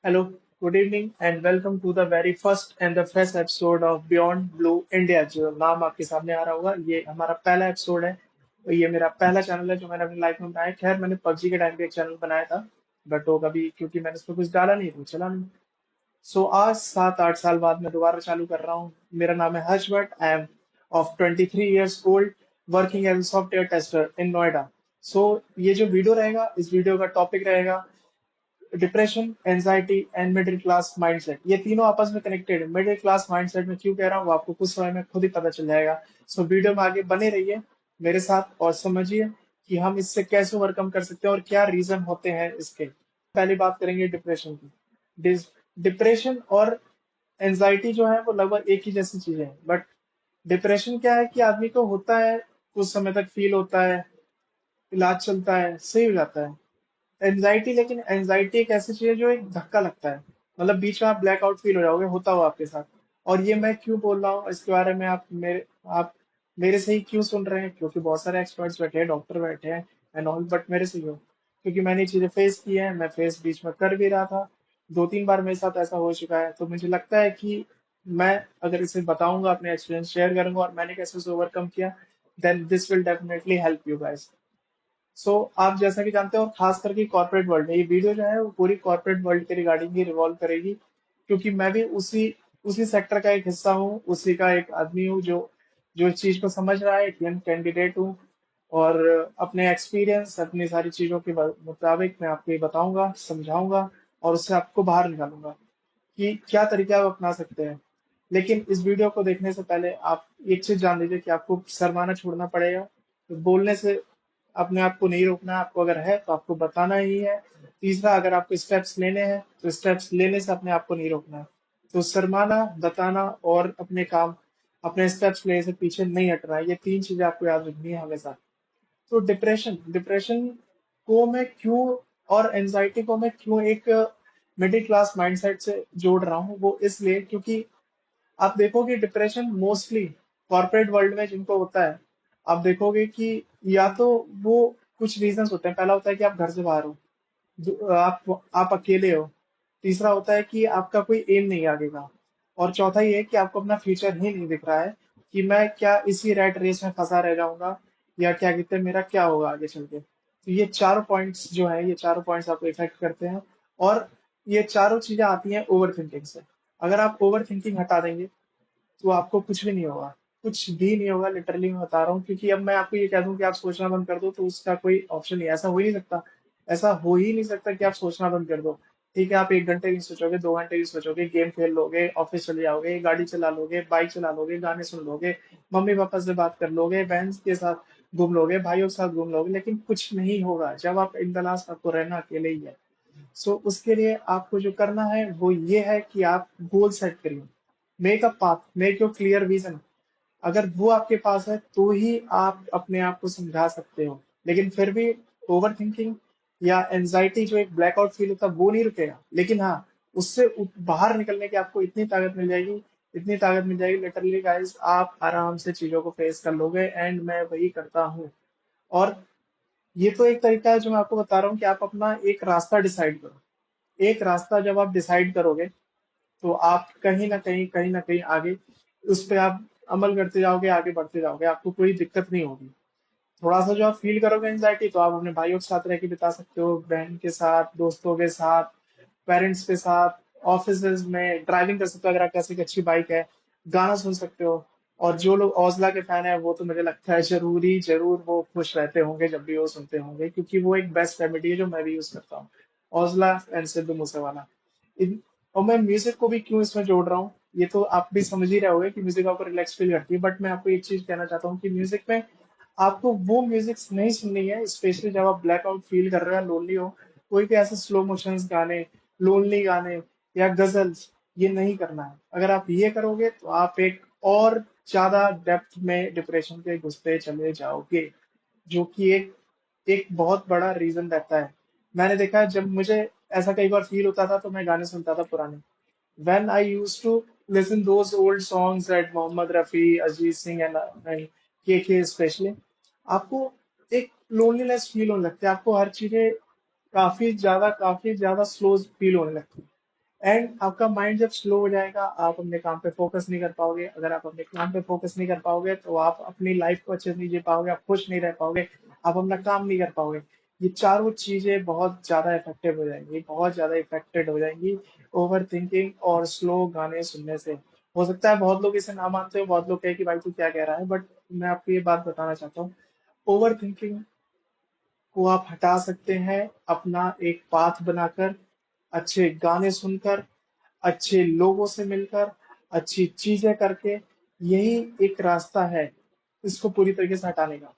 Hello, good evening, and welcome to the very first and the first episode of Beyond Blue India. जो नाम आपके सामने आ रहा होगा, ये हमारा पहला एपिसोड है। तो ये मेरा पहला चैनल है जो मैंने अपनी लाइफ में बनाया। खैर, मैंने पबजी के टाइम पे एक चैनल बनाया था, बट वो कभी क्योंकि मैंने उसमें कुछ डाला नहीं तो चला नहीं। सो आज 7-8 साल बाद मैं दोबारा चालू कर रहा हूँ। मेरा नाम है Harsh Bhatt. I am of 23 years old, working as software tester in Noida. So ये जो वीडियो रहेगा, इस वीडियो का टॉपिक रहेगा depression, anxiety and middle class mindset. ये तीनों आपस में कनेक्टेड है। मिडिल क्लास माइंडसेट में क्यों कह रहा हूँ, वो आपको कुछ समय में खुद ही पता चल जाएगा। सो वीडियो में आगे बने रहिए मेरे साथ और समझिए कि हम इससे कैसे ओवरकम कर सकते हैं और क्या रीजन होते हैं इसके। पहली बात करेंगे डिप्रेशन की। डिप्रेशन और एंजाइटी जो है वो लगभग एक ही जैसी चीजें हैं, बट डिप्रेशन क्या है कि आदमी को होता है, कुछ समय तक फील होता है, इलाज चलता है, सही हो जाता है। एंजाइटी, लेकिन एंजाइटी एक ऐसी चीज है जो एक धक्का लगता है। मतलब बीच में आप ब्लैकआउट फील हो जाओगे, होता हो आपके साथ। और ये मैं क्यों बोल रहा हूँ इसके बारे में, आप मेरे से ही क्यों सुन रहे हैं, क्योंकि बहुत सारे एक्सपर्ट्स बैठे हैं, डॉक्टर बैठे हैं एंड ऑल, बट मेरे से क्यों? क्योंकि मैंने ये चीजें फेस की है, मैं फेस बीच में कर भी रहा था। 2-3 बार मेरे साथ ऐसा हो चुका है, तो मुझे लगता है कि मैं अगर इसे बताऊंगा, अपने एक्सपीरियंस शेयर करूंगा और मैंने कैसे उसे ओवरकम किया, then this will definitely help you guys. So आप जैसा कि जानते हो, और खास करके कॉर्पोरेट वर्ल्ड में ये वीडियो जो है वो पूरी कॉर्पोरेट वर्ल्ड के रिगार्डिंग ही रिवॉल्व करेगी, क्योंकि मैं भी उसी उसी सेक्टर का एक हिस्सा हूँ, उसी का एक आदमी हूँ जो जो इस चीज को समझ रहा है, एक यंग कैंडिडेट हूँ। और अपने एक्सपीरियंस, अपनी सारी चीजों के मुताबिक मैं आपको ये बताऊंगा, समझाऊंगा और उससे आपको बाहर निकालूंगा कि क्या तरीके आप अपना सकते हैं। लेकिन इस वीडियो को देखने से पहले आप एक चीज जान लीजिए कि आपको शर्माना छोड़ना पड़ेगा। तो बोलने से अपने आप को नहीं रोकना है, आपको अगर है तो आपको बताना ही है। तीसरा, अगर आपको स्टेप्स लेने हैं तो स्टेप्स लेने से अपने आप को नहीं रोकना है। तो शर्माना, बताना और अपने काम, अपने स्टेप्स लेने से पीछे नहीं हटना है। ये तीन चीजें आपको याद रखनी है हमेशा। तो डिप्रेशन डिप्रेशन को मैं क्यों, और एंजाइटी को मैं क्यों एक मिडिल क्लास माइंडसेट से जोड़ रहा हूँ, वो इसलिए क्योंकि आप देखोगे डिप्रेशन मोस्टली कॉर्पोरेट वर्ल्ड में जिनको होता है, आप देखोगे कि या तो वो कुछ रीजंस होते हैं। पहला होता है कि आप घर से बाहर हो, आप अकेले हो। तीसरा होता है कि आपका कोई एम नहीं है आगे का। और चौथा ये है कि आपको अपना फ्यूचर ही नहीं दिख रहा है, कि मैं क्या इसी रैट रेस में फंसा रह जाऊंगा, या क्या कहते हैं मेरा क्या होगा आगे चल के। तो ये चारों पॉइंट्स जो है, ये चारों पॉइंट्स आपको इफेक्ट करते हैं। और ये चारों चीजें आती हैं ओवर थिंकिंग से। अगर आप ओवर थिंकिंग हटा देंगे तो आपको कुछ भी नहीं होगा। कुछ भी नहीं होगा, लिटरली मैं बता रहा हूँ। क्योंकि अब मैं आपको ये कह दूं कि आप सोचना बंद कर दो, तो उसका कोई ऑप्शन नहीं है, ऐसा हो ही नहीं सकता। ऐसा हो ही नहीं सकता कि आप सोचना बंद कर दो। ठीक है, आप 1 घंटे भी सोचोगे, 2 घंटे भी सोचोगे, गेम खेल लोगे, ऑफिस चले जाओगे, गाड़ी चला लोगे, बाइक चला लोगे, गाने सुन लोगे, मम्मी पापा से बात कर लोगे, बहन के साथ घूम लोगे, भाइयों के साथ घूम लोगे, लेकिन कुछ नहीं होगा जब आप इन द लास्ट आपको रहना अकेले ही है। सो उसके लिए आपको जो करना है वो ये है कि आप गोल सेट करिए। Make a path, make your clear vision. अगर वो आपके पास है तो ही आप अपने आप को समझा सकते हो। लेकिन फिर भी ओवर थिंकिंग या एंजाइटी, जो एक ब्लैकआउट फील होता है, वो नहीं रुकेगा। लेकिन हाँ, उससे बाहर निकलने की आपको इतनी ताकत मिल जाएगी, इतनी ताकत मिल जाएगी, लिटरली गाइस, आप आराम से चीजों को फेस कर लोगे। एंड मैं वही करता हूँ। और ये तो एक तरीका है जो मैं आपको बता रहा हूँ कि आप अपना एक रास्ता डिसाइड करो। एक रास्ता जब आप डिसाइड करोगे, तो आप कहीं ना कहीं आगे उस पे आप अमल करते जाओगे, आगे बढ़ते जाओगे, आपको कोई दिक्कत नहीं होगी। थोड़ा सा जो आप फील करोगे एंजाइटी, तो आप अपने भाइयों के साथ रह के बिता सकते हो, बहन के साथ, दोस्तों के साथ, पेरेंट्स के साथ, ऑफिस में ड्राइविंग कर सकते हो अगर आपके पास एक अच्छी बाइक है, गाना सुन सकते हो। और जो लोग ओजला के फैन है, वो तो मुझे लगता है जरूरी जरूर वो खुश रहते होंगे जब भी वो सुनते होंगे, क्योंकि वो एक बेस्ट रेमेडी है जो मैं भी यूज करता हूँ। ओजला एंड सिद्धू मूसेवाला। और मैं म्यूजिक को भी क्यों इसमें जोड़ रहा हूँ, ये तो आप भी समझ ही रहे होगे कि म्यूजिक आपको रिलैक्स फील करती है, बट मैं आपको एक चीज कहना चाहता हूँ कि म्यूजिक में आपको वो म्यूजिक नहीं सुननी है, स्पेशली जब आप ब्लैकआउट फील कर रहे हो, लोनली हो। कोई भी ऐसे स्लो मोशंस गाने, लोनली गाने या गजल्स, ये नहीं करना है। अगर आप ये करोगे तो आप एक और ज्यादा डेप्थ में डिप्रेशन के घुसते चले जाओगे, जो कि एक एक बहुत बड़ा रीजन रहता है। मैंने देखा है, जब मुझे ऐसा कई बार फील होता था तो मैं गाने सुनता था पुराने। When I used to listen those old songs that Mohammed Rafi, Ajit Singh and के स्पेशली, आपको एक लोनलीनेस फील होने लगती है, आपको हर चीजें काफी ज्यादा स्लो फील होने लगती है। एंड आपका माइंड जब स्लो हो जाएगा, आप अपने काम पे फोकस नहीं कर पाओगे। अगर आप अपने काम पे फोकस नहीं कर पाओगे तो आप अपनी लाइफ को अच्छे से नहीं जी पाओगे, आप खुश नहीं रह पाओगे, आप अपना काम नहीं कर पाओगे। ये चारों चीजें बहुत ज्यादा इफेक्टिव हो जाएंगी, बहुत ज्यादा इफेक्टेड हो जाएंगी ओवर थिंकिंग और स्लो गाने सुनने से। हो सकता है बहुत लोग इसे ना मानते हो, बहुत लोग कहे कि भाई तू क्या कह रहा है, बट मैं आपको ये बात बताना चाहता हूँ। ओवर थिंकिंग को आप हटा सकते हैं अपना एक पाथ बनाकर, अच्छे गाने सुनकर, अच्छे लोगों से मिलकर, अच्छी चीजें करके। यही एक रास्ता है इसको पूरी तरीके से हटाने का।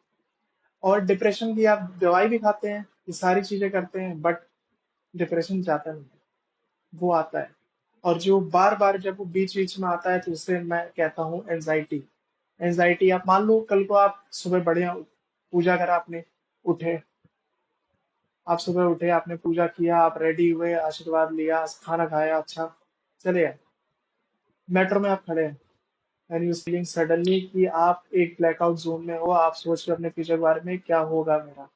और डिप्रेशन की आप दवाई भी खाते हैं, ये सारी चीजें करते हैं, बट डिप्रेशन जाता नहीं है, वो आता है। और जो बार बार जब वो बीच बीच में आता है तो उसे मैं कहता हूँ एंजाइटी। एंजाइटी, आप मान लो कल को आप सुबह बढ़िया पूजा करा आपने, उठे, आप सुबह उठे, आपने पूजा किया, आप रेडी हुए, आशीर्वाद लिया, खाना खाया, अच्छा, चले गए। मेट्रो में आप खड़े हैं, एंड यू फीलिंग सडनली कि आप एक ब्लैकआउट जोन में हो, आप सोच रहे हो अपने फ्यूचर के बारे में, क्या होगा मेरा।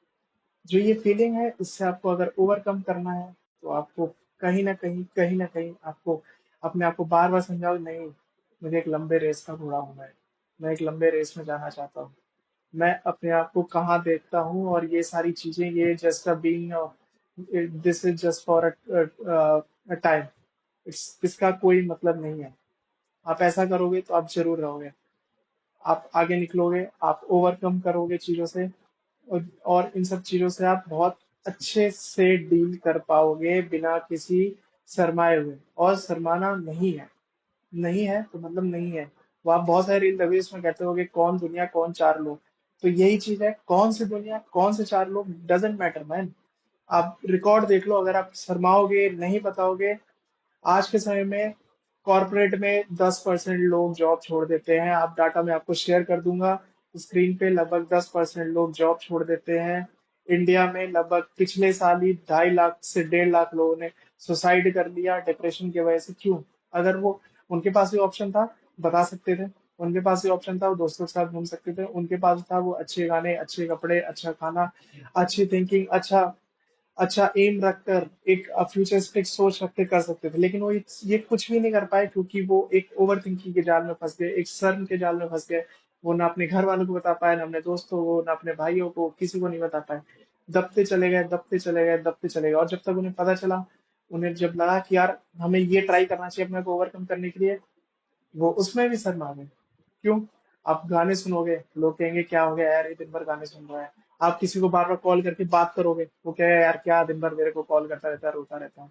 जो ये फीलिंग है, इससे आपको अगर ओवरकम करना है तो आपको कहीं ना कहीं आपको अपने आप को बार बार समझाओ, नहीं, मुझे एक लंबे रेस का घोड़ा होना है, मैं एक लंबे रेस में जाना चाहता हूँ। मैं अपने आप को कहाँ देखता हूँ, और ये सारी चीजें, ये just a being, this is just for a time, इसका कोई मतलब नहीं है। आप ऐसा करोगे तो आप जरूर रहोगे, आप आगे निकलोगे, आप ओवरकम करोगे चीजों से। और इन सब चीजों से आप बहुत अच्छे से डील कर पाओगे बिना किसी शरमाए हुए। और शर्माना नहीं है, नहीं है तो मतलब नहीं है। वो आप बहुत सारे इंटरव्यूज में कहते होगे कौन दुनिया कौन चार लोग, तो यही चीज है, कौन सी दुनिया कौन से चार लोग डजेंट मैटर मैन। आप रिकॉर्ड देख लो, अगर आप शर्माओगे, नहीं बताओगे। आज के समय में कॉर्पोरेट में 10% लोग जॉब छोड़ देते हैं, आप डाटा मैं आपको शेयर कर दूंगा स्क्रीन पे, लगभग 10% लोग जॉब छोड़ देते हैं। इंडिया में लगभग पिछले साल ही 2.5 लाख से 1.5 लाख लोगों ने सुसाइड कर लिया डिप्रेशन की वजह से। क्यों? अगर वो, उनके पास भी ऑप्शन था, बता सकते थे, उनके पास भी ऑप्शन था, वो दोस्तों के साथ घूम सकते थे, उनके पास था वो अच्छे गाने, अच्छे कपड़े, अच्छा खाना, अच्छी थिंकिंग, अच्छा अच्छा एम रखकर, एक फ्यूचरिस्टिक सोच रख के कर सकते थे। लेकिन वो ये कुछ भी नहीं कर पाए, क्योंकि वो एक ओवर थिंकिंग के जाल में फंस गए, एक शर्म के जाल में फंस गए। वो ना अपने घर वालों को बता पाए, ना अपने दोस्तों को, ना अपने भाइयों को, किसी को नहीं बता पाए। दबते चले गए, दबते चले गए, दबते चले गए, और जब तक उन्हें पता चला, उन्हें जब लगा कि यार हमें ये ट्राई करना चाहिए अपने को ओवरकम करने के लिए, वो उसमें भी शर्मा गए। क्यों? आप गाने सुनोगे, लोग कहेंगे क्या हो गया यार, ये दिन भर गाने सुन रहा है। आप किसी को बार बार कॉल करके बात करोगे, वो कहेगा यार क्या दिन भर मेरे को कॉल करता रहता है, रोता रहता है।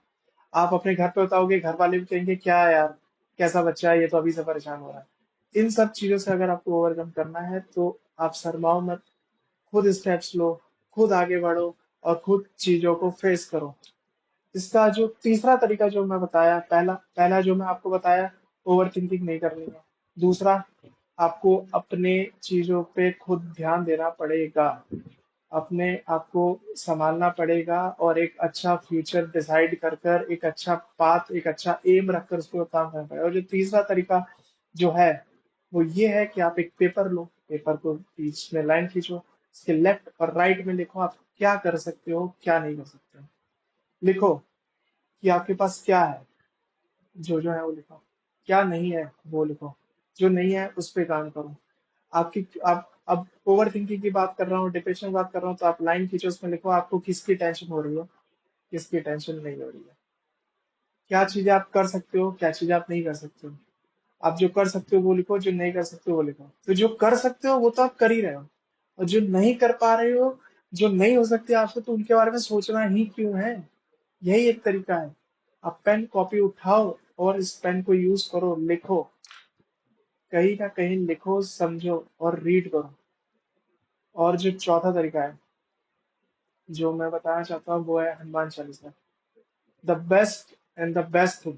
आप अपने घर पे बताओगे, घर वाले भी कहेंगे क्या है यार, कैसा बच्चा है ये, तो अभी से परेशान हो रहा है। इन सब चीजों से अगर आपको ओवरकम करना है तो आप शर्माओ मत, खुद स्टेप्स लो, खुद आगे बढ़ो, और खुद चीजों को फेस करो। इसका जो तीसरा तरीका जो मैं बताया, पहला पहला जो मैं आपको बताया, ओवर थिंकिंग नहीं करनी है। दूसरा, आपको अपने चीजों पे खुद ध्यान देना पड़ेगा, अपने आप को संभालना पड़ेगा, और एक अच्छा फ्यूचर डिसाइड कर कर, एक अच्छा पाथ, एक अच्छा एम रखकर उसको काम करना पड़ेगा। और जो तीसरा तरीका जो है, वो ये है कि आप एक पेपर लो, पेपर को बीच में लाइन खींचो, उसके लेफ्ट और राइट में लिखो आप क्या कर सकते हो, क्या नहीं कर सकते हो। लिखो कि आपके पास क्या है, जो है वो लिखो, क्या नहीं है वो लिखो, जो नहीं है उस पे काम करो। आपकी आप अब ओवर थिंकिंग की बात कर रहा हूँ, डिप्रेशन की बात कर रहा हूँ, तो आप लाइन खींचो, उसमें लिखो आपको किसकी टेंशन हो रही है, किसकी टेंशन नहीं हो रही है। क्या चीजें आप कर सकते हो, क्या चीजें आप नहीं कर सकते हो। आप जो कर सकते हो वो लिखो, जो नहीं कर सकते हो वो लिखो। तो जो कर सकते हो वो तो आप कर ही रहे हो, और जो नहीं कर पा रहे हो, जो नहीं हो सकते आपसे, तो उनके बारे में सोचना ही क्यों है। यही एक तरीका है। आप पेन कॉपी उठाओ और इस पेन को यूज करो, लिखो, कहीं ना कहीं लिखो, समझो और रीड करो। और जो चौथा तरीका है जो मैं बताना चाहता हूँ, वो है Hanuman Chalisa. The best and the best thing,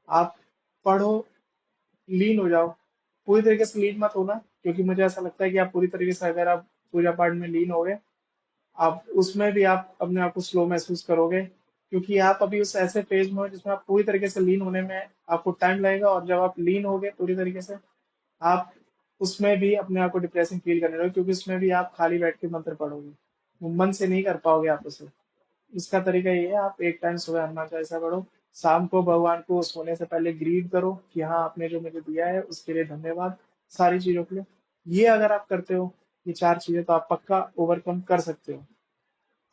आप पढ़ो, लीन हो जाओ। पूरी तरीके से लीन मत होना, क्योंकि मुझे ऐसा लगता है कि आप पूरी तरीके से अगर आप पूजा पाठ में लीन हो गए, आप उसमें भी आप अपने आप को स्लो महसूस करोगे, क्योंकि आप अभी उस ऐसे फेज में हो जिसमें आप पूरी तरीके से लीन होने में आपको टाइम लगेगा। और जब आप लीन हो गए पूरी तरीके से, आप उसमें भी अपने आप को डिप्रेसिंग फील करने लगोगे, क्योंकि उसमें भी आप खाली बैठ के मंत्र पढ़ोगे, वो मन से नहीं कर पाओगे आप उसे। इसका तरीका ये है, आप एक टाइम सुबह हनुमान चालीसा पढ़ो, शाम को भगवान को सोने से पहले ग्रीड करो कि हाँ आपने जो मुझे दिया है उसके लिए धन्यवाद, सारी चीजों के लिए। ये अगर आप करते हो, ये चार चीजें, तो आप पक्का ओवरकम कर सकते हो।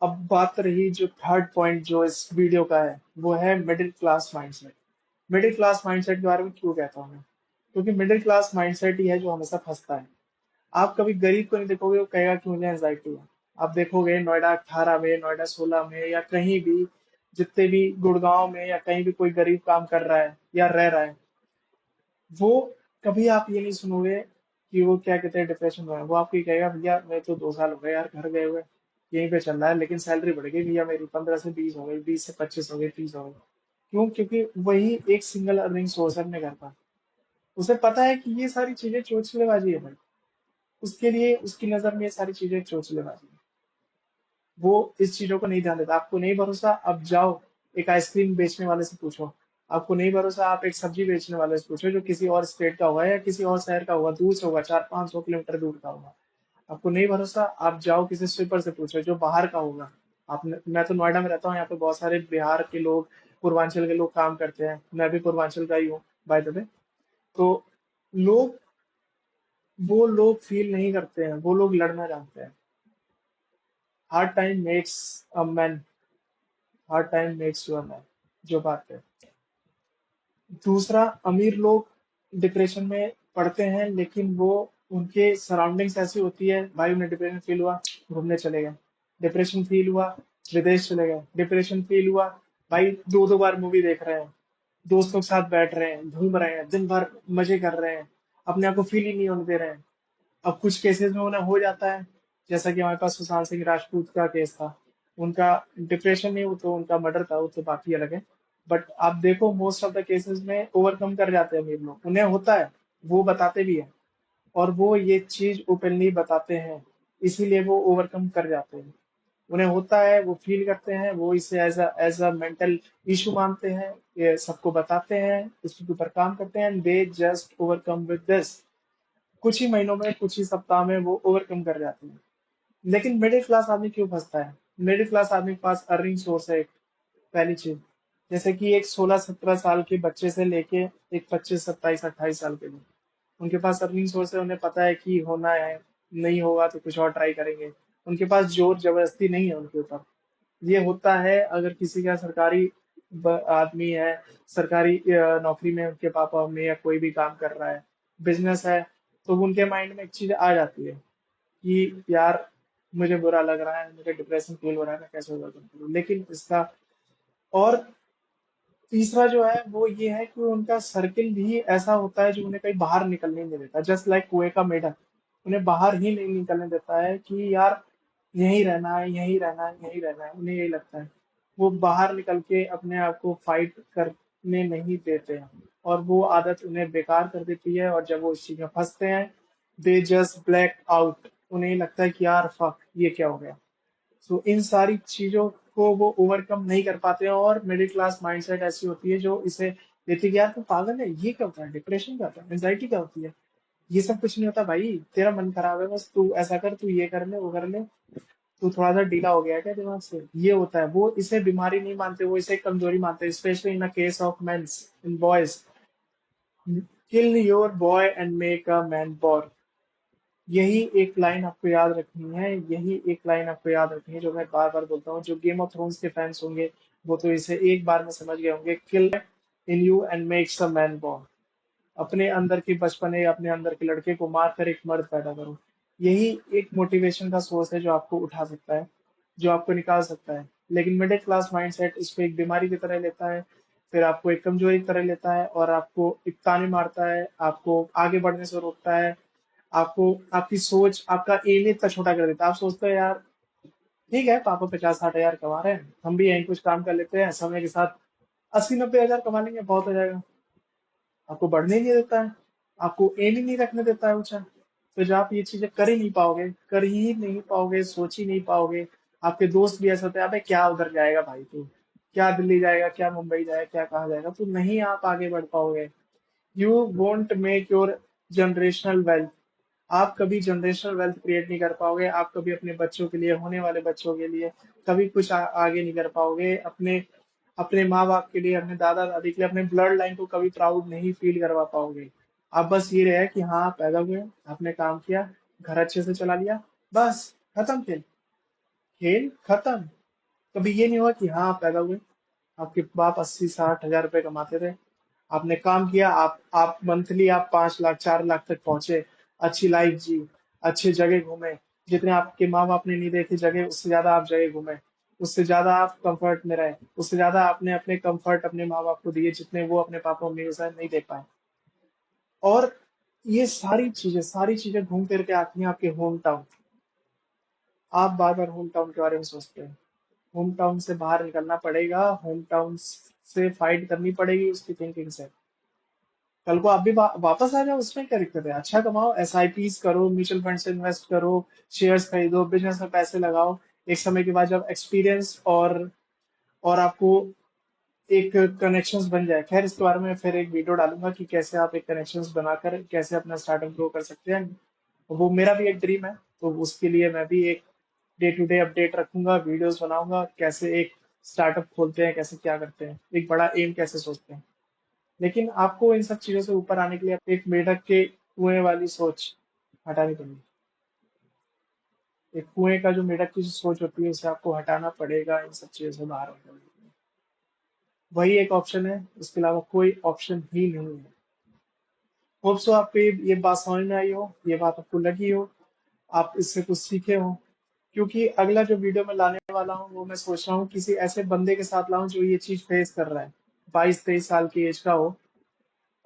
अब बात रही जो थर्ड पॉइंट जो इस वीडियो का है, वो है middle class mindset. Middle class mindset के बारे में क्यों कहता हूँ मैं? क्योंकि मिडिल क्लास माइंडसेट ही है जो हमेशा फंसता है। आप कभी गरीब को नहीं देखोगे वो कहेगा कि मुझे एंजाइटी है। आप देखोगे नोएडा 18 में, नोएडा 16 में, या कहीं भी, जितने भी गुड़गांव में या कहीं भी कोई गरीब काम कर रहा है या रह रहा है, वो कभी आप ये नहीं सुनोगे कि वो क्या कहते हैं डिप्रेशन में है। वो आपको ये कहेगा भैया मैं तो 2 साल हो गए यार घर गए हुए, यहीं पे चल रहा है, लेकिन सैलरी बढ़ गई भैया मेरी, 15 से 20 हो गई, 20 से 25 हो गई, 30 हो गई। क्यों? क्योंकि वही एक सिंगल अर्निंग सोर्स है अपने घर का। उसे पता है कि ये सारी चीजें चोचलेबाजी है भाई। उसके लिए उसकी नजर में ये सारी चीजें चोचलेबाजी है। वो इस चीजों को नहीं ध्यान देता। आपको नहीं भरोसा, अब जाओ एक आइसक्रीम बेचने वाले से पूछो। आपको नहीं भरोसा, आप एक सब्जी बेचने वाले से पूछो जो किसी और स्टेट का होगा या किसी और शहर का होगा, दूर से होगा, 400-500 किलोमीटर दूर का होगा। आपको नहीं भरोसा, आप जाओ किसी स्वीपर से पूछो जो बाहर का होगा। मैं तो नोएडा में रहता हूँ, यहाँ पे बहुत सारे बिहार के लोग, पूर्वांचल के लोग काम करते हैं। मैं भी पूर्वांचल का ही हूँ बाय द वे। तो लोग वो लोग फील नहीं करते हैं, वो लोग लड़ना जानते हैं। Hard time makes a man, hard time makes you a man, जो बात है। दूसरा, अमीर लोग डिप्रेशन में पड़ते हैं, लेकिन वो, उनके सराउंडिंग्स ऐसी होती है, भाई उन्हें डिप्रेशन फील हुआ, घूमने चले गए। डिप्रेशन फील हुआ, विदेश चले गए। डिप्रेशन फील हुआ, भाई 2-2 बार मूवी देख रहे हैं, दोस्तों के साथ बैठ रहे हैं, घूम रहे हैं, दिन भर मजे कर रहे हैं, अपने आप को फील ही नहीं होने दे रहे हैं। अब कुछ केसेस में उन्हें हो जाता है, जैसा कि हमारे पास सुशांत सिंह राजपूत का केस था। उनका डिप्रेशन नहीं, वो तो उनका मर्डर था, वो तो बात ही अलग है। बट आप देखो मोस्ट ऑफ द केसेस में ओवरकम कर जाते हैं अमीर लोग, उन्हें होता है, वो बताते भी है, और वो ये चीज ओपनली बताते हैं, इसीलिए वो ओवरकम कर जाते हैं। उन्हें होता है, वो फील करते हैं, वो इसे एज अ मेंटल इशू मानते हैं, ये सबको बताते हैं, इसके ऊपर काम करते हैं, and they just overcome with this. कुछ ही महीनों में, कुछ ही सप्ताह में वो ओवरकम कर जाते हैं। लेकिन मिडिल क्लास आदमी क्यों फंसता है? मिडिल क्लास आदमी के पास अर्निंग सोर्स है एक, पहली चीज। जैसे कि एक 16-17 साल के बच्चे से लेके एक 25-27-28 साल के लिए, उनके पास अर्निंग सोर्स है, उन्हें पता है कि होना है, नहीं होगा तो कुछ और ट्राई करेंगे। उनके पास जोर जबरदस्ती नहीं है उनके ऊपर। ये होता है अगर किसी का सरकारी आदमी है, सरकारी नौकरी में उनके पापा मम्मी या कोई भी काम कर रहा है, बिजनेस है, तो उनके माइंड में एक चीज आ जाती है कि यार मुझे बुरा लग रहा है, मुझे डिप्रेशन फील हो रहा है, मैं कैसे ओवरकम करूं। लेकिन इसका, और तीसरा जो है वो ये है कि उनका सर्किल भी ऐसा होता है जो उन्हें कहीं बाहर निकलने नहीं देता, जस्ट लाइक कुएं का मेढक। उन्हें बाहर ही नहीं निकलने देता है कि यार यहीं रहना है, यहीं रहना है, यहीं रहना है, उन्हें यही लगता है। वो बाहर निकल के अपने आप को फाइट करने नहीं देते हैं, और वो आदत उन्हें बेकार कर देती है, और जब वो इस चीज में फंसते हैं, दे जस्ट ब्लैक आउट। उन्हें लगता है कि यार फक, ये क्या हो गया। सो इन सारी चीजों को वो ओवरकम नहीं कर पाते हैं, और मिडिल क्लास माइंडसेट ऐसी होती है जो इसे देती है कि यार तू पागल है, ये क्या होता है, डिप्रेशन क्या होता है, एंजाइटी क्या होती है, ये सब कुछ नहीं होता भाई, तेरा मन खराब है, बस तू ऐसा कर, तू ये कर ले, वो कर ले, तू थोड़ा सा ढीला हो गया है क्या दिमाग से, ये होता है। वो इसे बीमारी नहीं मानते, वो इसे कमजोरी मानते हैं, specially in the case of mens, in boys. Kill your boy and make a man boy. यही एक लाइन आपको याद रखनी है, यही एक लाइन आपको याद रखनी है, जो मैं बार बार बोलता हूँ। जो गेम ऑफ थ्रोन्स के फैंस होंगे वो तो इसे एक बार में समझ गए होंगे, kill in you and makes a man born. अपने अंदर के बचपने, अपने अंदर के लड़के को मार कर एक मर्द पैदा करो। यही एक मोटिवेशन का सोर्स है जो आपको उठा सकता है, जो आपको निकाल सकता है। लेकिन मिडिल क्लास माइंडसेट इसको एक बीमारी की तरह लेता है, फिर आपको एक कमजोरी की तरह लेता है, और आपको एक ताने मारता है, आपको आगे बढ़ने से रोकता है, आपको, आपकी सोच, आपका एम ही इतना छोटा कर देता है। आप सोचते हो यार ठीक है, पापा 50-60 हजार कमा रहे हैं, हम भी यहीं कुछ काम कर लेते हैं, समय के साथ 80-90 हजार कमा लेंगे, बहुत हो जाएगा। आपको बढ़ने ही नहीं देता है, आपको एम ही नहीं रखने देता है ऊंचा। तो जब आप ये चीजें कर ही नहीं पाओगे, कर ही नहीं पाओगे, सोच ही नहीं पाओगे। आपके दोस्त भी ऐसे होते हैं, अबे क्या उधर जाएगा भाई तू, क्या दिल्ली जाएगा, क्या मुंबई जाएगा, क्या कहाँ जाएगा, तो नहीं आप आगे बढ़ पाओगे। You won't make your generational wealth. आप कभी जनरेशनल वेल्थ क्रिएट नहीं कर पाओगे, आप कभी अपने बच्चों के लिए, होने वाले बच्चों के लिए कभी कुछ आगे नहीं कर पाओगे, अपने अपने माँ बाप के लिए, अपने दादा दादी के लिए, अपने ब्लड लाइन को कभी प्राउड नहीं फील करवा पाओगे। अब बस ये रहे कि हाँ पैदा हुए, आपने काम किया, घर अच्छे से चला लिया, बस खत्म खेल। खेल खत्म। कभी ये नहीं हुआ कि हाँ आप पैदा हुए, आपके बाप 80-60 हजार रुपए कमाते थे, आपने काम किया, आप मंथली आप 5 लाख 4 लाख तक पहुंचे, अच्छी लाइफ जी, अच्छे जगह घूमे, जितने आपके माँ बाप ने नहीं देखी जगह उससे ज्यादा आप जगह घूमे, उससे ज्यादा आप कंफर्ट में रहे, उससे ज्यादा आपने अपने कंफर्ट अपने माँ बाप को दिए जितने वो अपने पापा मम्मी के साथ नहीं दे पाए। और ये सारी चीजें घूम फिर के आती हैं आपके होम टाउन। आप बार बार होम टाउन के बारे में सोचते हैं, होम टाउन से बाहर निकलना पड़ेगा, होम टाउन से फाइट करनी पड़ेगी उसकी थिंकिंग से। कल को आप भी वापस आ जाओ, उसमें क्या दिक्कत है? अच्छा कमाओ, एसआईपीस करो, म्यूचुअल फंड से इन्वेस्ट करो, शेयर्स खरीदो, बिजनेस में पैसे लगाओ। एक समय के बाद जब एक्सपीरियंस और आपको एक कनेक्शंस बन जाए, खैर इसके बारे में फिर एक वीडियो डालूंगा कि कैसे आप एक कनेक्शंस बनाकर कैसे अपना स्टार्टअप ग्रो कर सकते हैं। वो मेरा भी एक ड्रीम है, तो उसके लिए मैं भी एक डे टू डे अपडेट रखूंगा, वीडियोस बनाऊंगा, कैसे एक स्टार्टअप खोलते हैं, कैसे क्या करते हैं, एक बड़ा एम कैसे सोचते हैं। लेकिन आपको इन सब चीजों से ऊपर आने के लिए एक मेढक के कुएं वाली सोच हटानी पड़ेगी। एक कुएं का जो मेढक की जो सोच होती है उसे आपको हटाना पड़ेगा इन सब चीजों से बाहर निकलने के लिए। वही एक ऑप्शन है, इसके अलावा कोई ऑप्शन ही नहीं है। होप सो आपको ये बात समझ में आई हो, ये बात आपको लगी हो, आप इससे कुछ सीखे हो। क्योंकि अगला जो वीडियो मैं लाने वाला हूँ वो मैं सोच रहा हूँ किसी ऐसे बंदे के साथ लाऊं जो ये चीज फेस कर रहा है, 22-23 साल की एज का हो,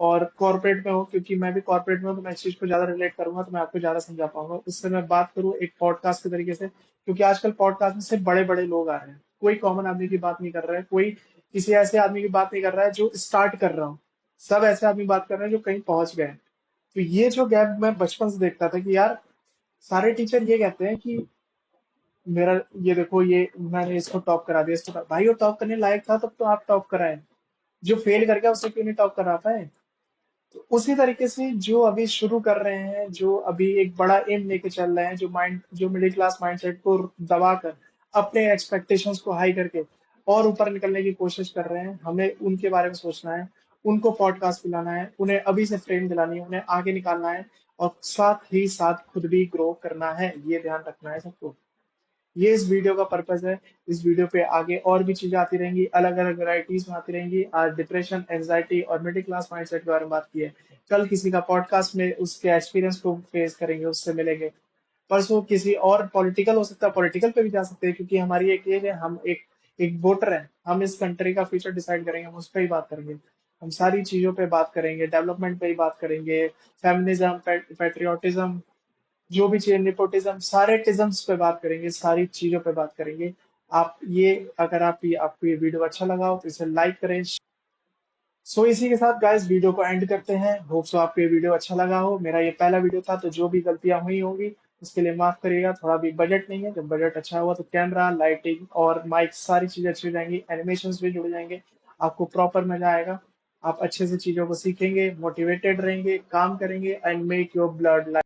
और कॉर्पोरेट में हो, क्योंकि मैं भी कॉर्पोरेट में हूं, तो मैं इस चीज को ज्यादा रिलेट करूंगा, तो मैं आपको ज्यादा समझा पाऊंगा। उससे मैं बात करूं एक पॉडकास्ट के तरीके से, क्योंकि आजकल पॉडकास्ट में सिर्फ बड़े बड़े लोग आ रहे हैं, कोई कॉमन आदमी की बात नहीं कर रहा है, कोई किसी ऐसे आदमी की बात नहीं कर रहा है जो स्टार्ट कर रहा हूँ। सब ऐसे आदमी बात कर रहे हैं जो कहीं पहुंच गए हैं। तो ये जो गैप मैं बचपन से देखता था कि यार सारे टीचर ये कहते हैं कि मेरा ये देखो, ये मैंने इसको टॉप करा दिया, इसको भाई वो टॉप करने लायक था तब तो आप टॉप कराए, जो फेल कर गया उसे क्यों नहीं टॉप करा पाए? तो उसी तरीके से जो अभी शुरू कर रहे हैं, जो अभी एक बड़ा एम लेके चल रहे हैं, जो मिडिल क्लास माइंडसेट को दबाकर अपने एक्सपेक्टेशंस को हाई करके और ऊपर निकलने की कोशिश कर रहे हैं, हमें उनके बारे में सोचना है, उनको पॉडकास्ट पिलाना है, उन्हें अभी से ट्रेन दिलानी है, उन्हें आगे निकालना है, और साथ ही साथ खुद भी ग्रो करना है, ये ध्यान रखना है सबको। ये इस वीडियो का पर्पस है। इस वीडियो पे आगे और भी चीजें आती रहेंगी, अलग अलग वैरायटीज में आती रहेंगी। आज डिप्रेशन, एंजाइटी और मिडिल क्लास माइंडसेट के बारे में बात की है, कल किसी का पॉडकास्ट में उसके एक्सपीरियंस को फेस करेंगे, उससे मिलेंगे। परसों किसी और पॉलिटिकल हो सकता है, पॉलिटिकल पे भी जा सकते हैं, क्योंकि हमारी एक एज है, हम एक एक वोटर है, हम इस कंट्री का फ्यूचर डिसाइड करेंगे, हम उस पर ही बात करेंगे। हम सारी चीजों पे बात करेंगे, डेवलपमेंट पे ही बात करेंगे, फेमिनिज्म, पेट्रियोटिज्म, जो भी चीज, निपोटिज्म, सारे टिज्म्स पे बात करेंगे, सारी चीजों पे बात करेंगे। आप ये अगर आपको ये वीडियो अच्छा लगा हो तो इसे लाइक करें। सो इसी के साथ गाइस वीडियो को एंड करते हैं। होप सो आपको ये वीडियो अच्छा लगा हो। मेरा ये पहला वीडियो था, तो जो भी गलतियां हुई होंगी उसके लिए माफ करिएगा। थोड़ा भी बजट नहीं है, जब बजट अच्छा हुआ तो कैमरा, लाइटिंग और माइक सारी चीजें अच्छी हो जाएंगी, एनिमेशन भी जुड़ जाएंगे, आपको प्रॉपर मजा आएगा। आप अच्छे से चीजों को सीखेंगे, मोटिवेटेड रहेंगे, काम करेंगे एंड मेक योर ब्लड